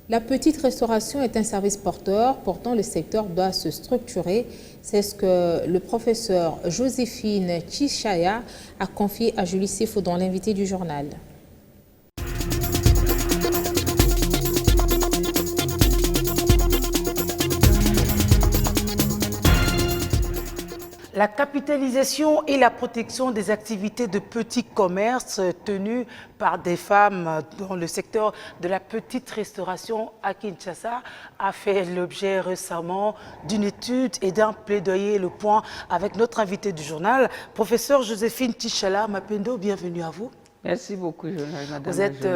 La petite restauration est un service porteur, pourtant le secteur doit se structurer. C'est ce que le professeur Joséphine Tchishaya a confié à Julie Sefaudon, l'invité du journal. La capitalisation et la protection des activités de petits commerces tenues par des femmes dans le secteur de la petite restauration à Kinshasa a fait l'objet récemment d'une étude et d'un plaidoyer. Le point avec notre invité du journal, professeur Joséphine Tchishaya Mapendo, bienvenue à vous. Merci beaucoup, madame. Vous êtes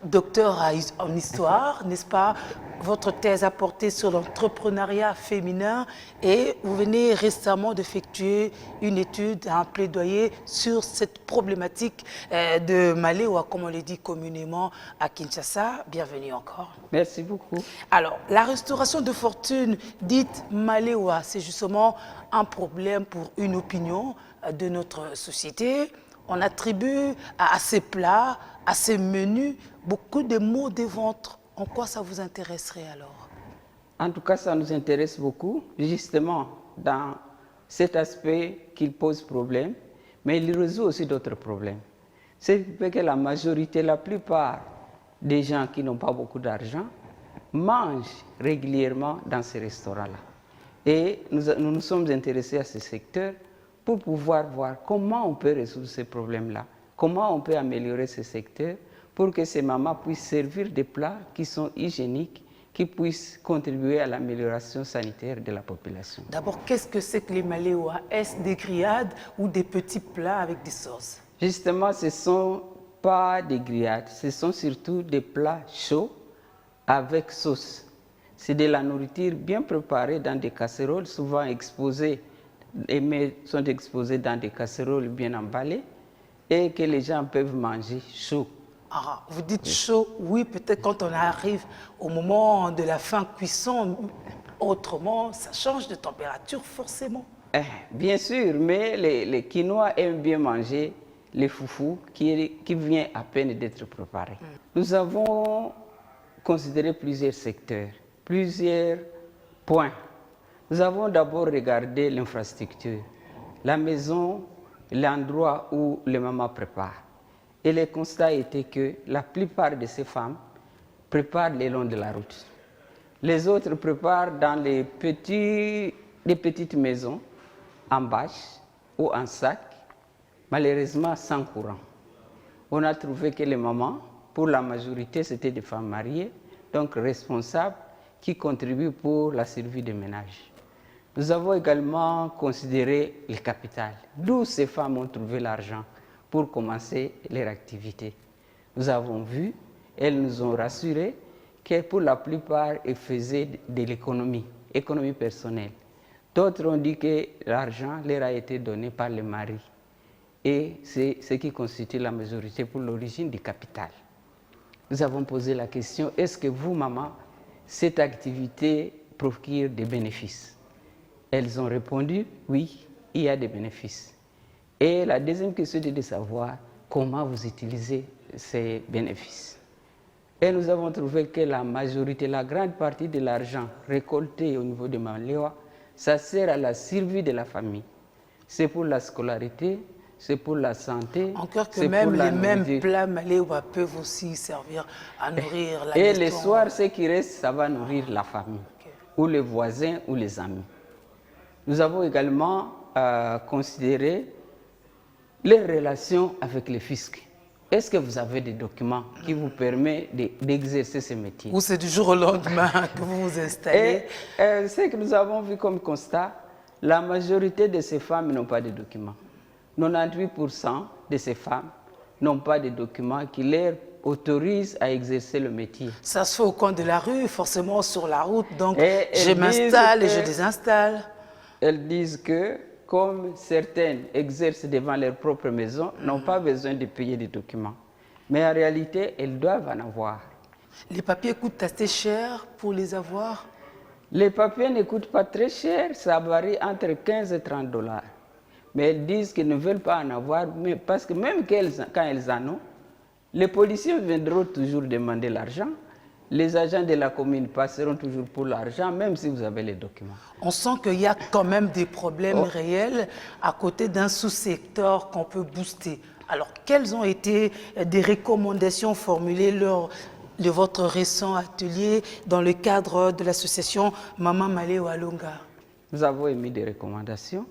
docteur en histoire, n'est-ce pas? Votre thèse a porté sur l'entrepreneuriat féminin et vous venez récemment d'effectuer une étude, un plaidoyer sur cette problématique de Maléwa, comme on le dit communément à Kinshasa. Bienvenue encore. Merci beaucoup. Alors, la restauration de fortune dite Maléwa, c'est justement un problème pour une opinion de notre société. On attribue à ces plats, à ces menus, beaucoup de maux de ventre. En quoi ça vous intéresserait alors? En tout cas, ça nous intéresse beaucoup, justement, dans cet aspect qu'il pose problème, mais il résout aussi d'autres problèmes. C'est que la majorité, la plupart des gens qui n'ont pas beaucoup d'argent mangent régulièrement dans ces restaurants-là. Et nous nous sommes intéressés à ce secteur pour pouvoir voir comment on peut résoudre ces problèmes-là, comment on peut améliorer ce secteur pour que ces mamans puissent servir des plats qui sont hygiéniques, qui puissent contribuer à l'amélioration sanitaire de la population. D'abord, qu'est-ce que c'est que les Maléwa? Est-ce des grillades ou des petits plats avec des sauces? Justement, ce ne sont pas des grillades, ce sont surtout des plats chauds avec sauce. C'est de la nourriture bien préparée dans des casseroles, souvent exposées. Les mets sont exposés dans des casseroles bien emballées et que les gens peuvent manger chaud. Ah, vous dites chaud, oui, peut-être quand on arrive au moment de la fin cuisson, autrement, ça change de température forcément. Bien sûr, mais les Quinois aiment bien manger les foufous qui vient à peine d'être préparés. Nous avons considéré plusieurs secteurs, plusieurs points. Nous avons d'abord regardé l'infrastructure, la maison, l'endroit où les mamans préparent. Et le constat était que la plupart de ces femmes préparent le long de la route. Les autres préparent dans les petites maisons, en bâche ou en sac, malheureusement sans courant. On a trouvé que les mamans, pour la majorité, c'était des femmes mariées, donc responsables, qui contribuent pour la survie des ménages. Nous avons également considéré le capital, d'où ces femmes ont trouvé l'argent pour commencer leur activité. Nous avons vu, elles nous ont rassurés que pour la plupart, elles faisaient de l'économie, économie personnelle. D'autres ont dit que l'argent leur a été donné par le mari. Et c'est ce qui constitue la majorité pour l'origine du capital. Nous avons posé la question, est-ce que vous, maman, cette activité procure des bénéfices? Elles ont répondu, oui, il y a des bénéfices. Et la deuxième question est de savoir comment vous utilisez ces bénéfices. Et nous avons trouvé que la majorité, la grande partie de l'argent récolté au niveau de Maléwa, ça sert à la survie de la famille. C'est pour la scolarité, c'est pour la santé. Encore que même les mêmes plats Maléwa peuvent aussi servir à nourrir la maison. Et le soir, ce qui reste, ça va nourrir la famille, ou les voisins, ou les amis. Nous avons également considéré les relations avec le fisc. Est-ce que vous avez des documents qui vous permettent d'exercer ce métier? Ou c'est du jour au lendemain que vous vous installez? Et ce que nous avons vu comme constat, la majorité de ces femmes n'ont pas de documents. 98% de ces femmes n'ont pas de documents qui leur autorisent à exercer le métier. Ça se fait au coin de la rue, forcément sur la route, donc je m'installe et je désinstalle. Elles disent que, comme certaines exercent devant leur propre maison, n'ont pas besoin de payer des documents. Mais en réalité, elles doivent en avoir. Les papiers coûtent assez cher pour les avoir? Les papiers ne coûtent pas très cher, ça varie entre 15 et 30 $. Mais elles disent qu'elles ne veulent pas en avoir, mais parce que même quand elles en ont, les policiers viendront toujours demander l'argent Les agents de la commune passeront toujours pour l'argent, même si vous avez les documents. On sent qu'il y a quand même des problèmes réels à côté d'un sous-secteur qu'on peut booster. Alors, quelles ont été des recommandations formulées lors de votre récent atelier dans le cadre de l'association Maman Maléo Alonga? Nous avons émis des recommandations.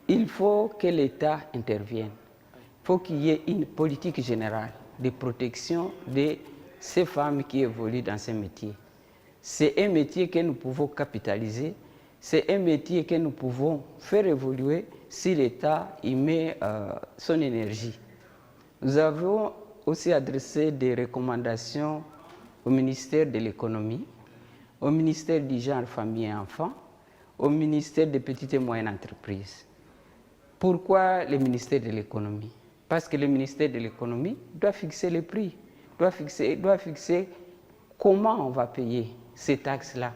Il faut que l'État intervienne. Il faut qu'il y ait une politique générale de protection de ces femmes qui évoluent dans ces métiers. C'est un métier que nous pouvons capitaliser, c'est un métier que nous pouvons faire évoluer si l'État y met son énergie. Nous avons aussi adressé des recommandations au ministère de l'économie, au ministère du genre, famille et enfants, au ministère des petites et moyennes entreprises. Pourquoi le ministère de l'économie? Parce que le ministère de l'économie doit fixer les prix, doit fixer comment on va payer ces taxes-là.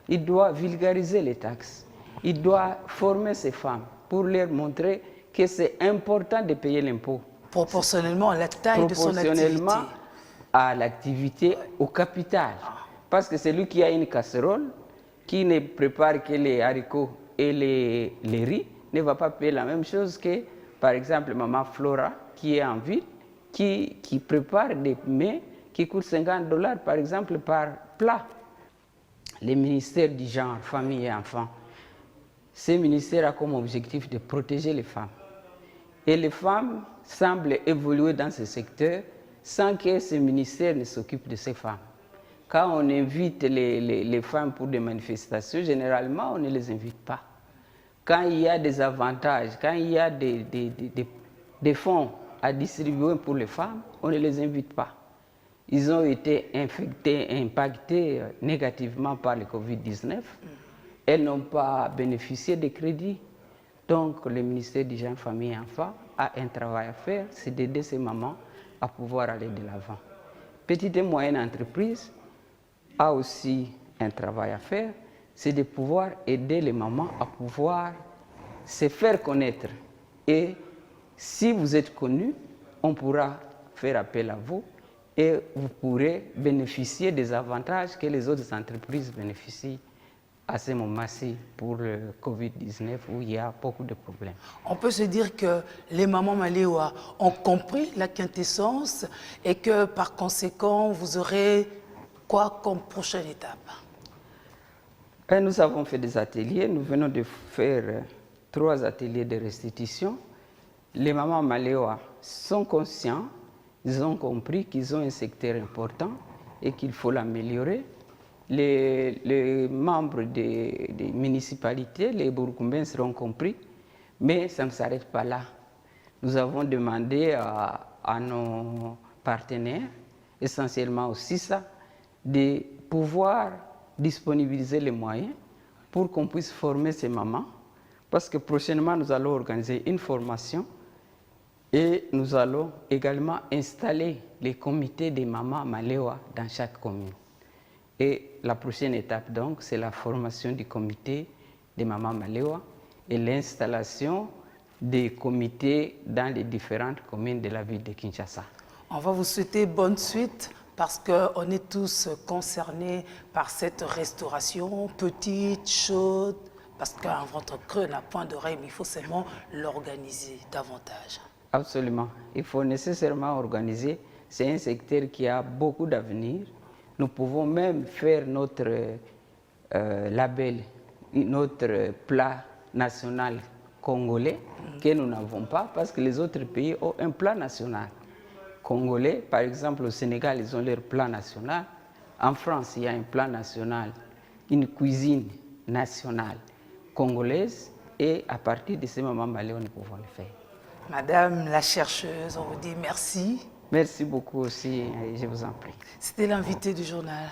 Il doit vulgariser les taxes. Il doit former ces femmes pour leur montrer que c'est important de payer l'impôt. Proportionnellement à la taille de son activité. Proportionnellement à l'activité, au capital. Parce que celui qui a une casserole, qui ne prépare que les haricots et les riz, ne va pas payer la même chose que, par exemple, maman Flora, qui est en ville, qui prépare des mets qui coûtent $50, par exemple, par plat. Les ministères du genre, famille et enfants, ce ministère a comme objectif de protéger les femmes. Et les femmes semblent évoluer dans ce secteur sans que ce ministère ne s'occupe de ces femmes. Quand on invite les femmes pour des manifestations, généralement, on ne les invite pas. Quand il y a des avantages, quand il y a des fonds à distribuer pour les femmes, on ne les invite pas. Ils ont été impactés négativement par le Covid-19. Elles n'ont pas bénéficié des crédits. Donc, le ministère du Genre, Famille et Enfants a un travail à faire, c'est d'aider ces mamans à pouvoir aller de l'avant. Petite et moyenne entreprise a aussi un travail à faire, c'est de pouvoir aider les mamans à pouvoir se faire connaître. Et si vous êtes connu, on pourra faire appel à vous et vous pourrez bénéficier des avantages que les autres entreprises bénéficient à ce moment-ci pour le Covid-19 où il y a beaucoup de problèmes. On peut se dire que les mamans maléois ont compris la quintessence et que par conséquent, vous aurez quoi comme prochaine étape? Et nous avons fait des ateliers, nous venons de faire 3 ateliers de restitution. Les mamans maléois sont conscients, ils ont compris qu'ils ont un secteur important et qu'il faut l'améliorer. Les membres des municipalités, les Burkoumbens seront compris, mais ça ne s'arrête pas là. Nous avons demandé à nos partenaires, essentiellement au CISA, de pouvoir disponibiliser les moyens pour qu'on puisse former ces mamans, parce que prochainement nous allons organiser une formation et nous allons également installer les comités des mamans maléois dans chaque commune. Et la prochaine étape, donc, c'est la formation du comité des mamans maléois et l'installation des comités dans les différentes communes de la ville de Kinshasa. On va vous souhaiter bonne suite parce qu'on est tous concernés par cette restauration, petite, chaude, parce qu'un ventre creux n'a point d'oreille, mais il faut seulement l'organiser davantage. Absolument. Il faut nécessairement organiser. C'est un secteur qui a beaucoup d'avenir. Nous pouvons même faire notre label, notre plat national congolais que nous n'avons pas parce que les autres pays ont un plat national congolais. Par exemple, au Sénégal, ils ont leur plat national. En France, il y a un plat national, une cuisine nationale congolaise. Et à partir de ce moment, nous pouvons le faire. Madame la chercheuse, on vous dit merci. Merci beaucoup aussi, je vous en prie. C'était l'invité du journal.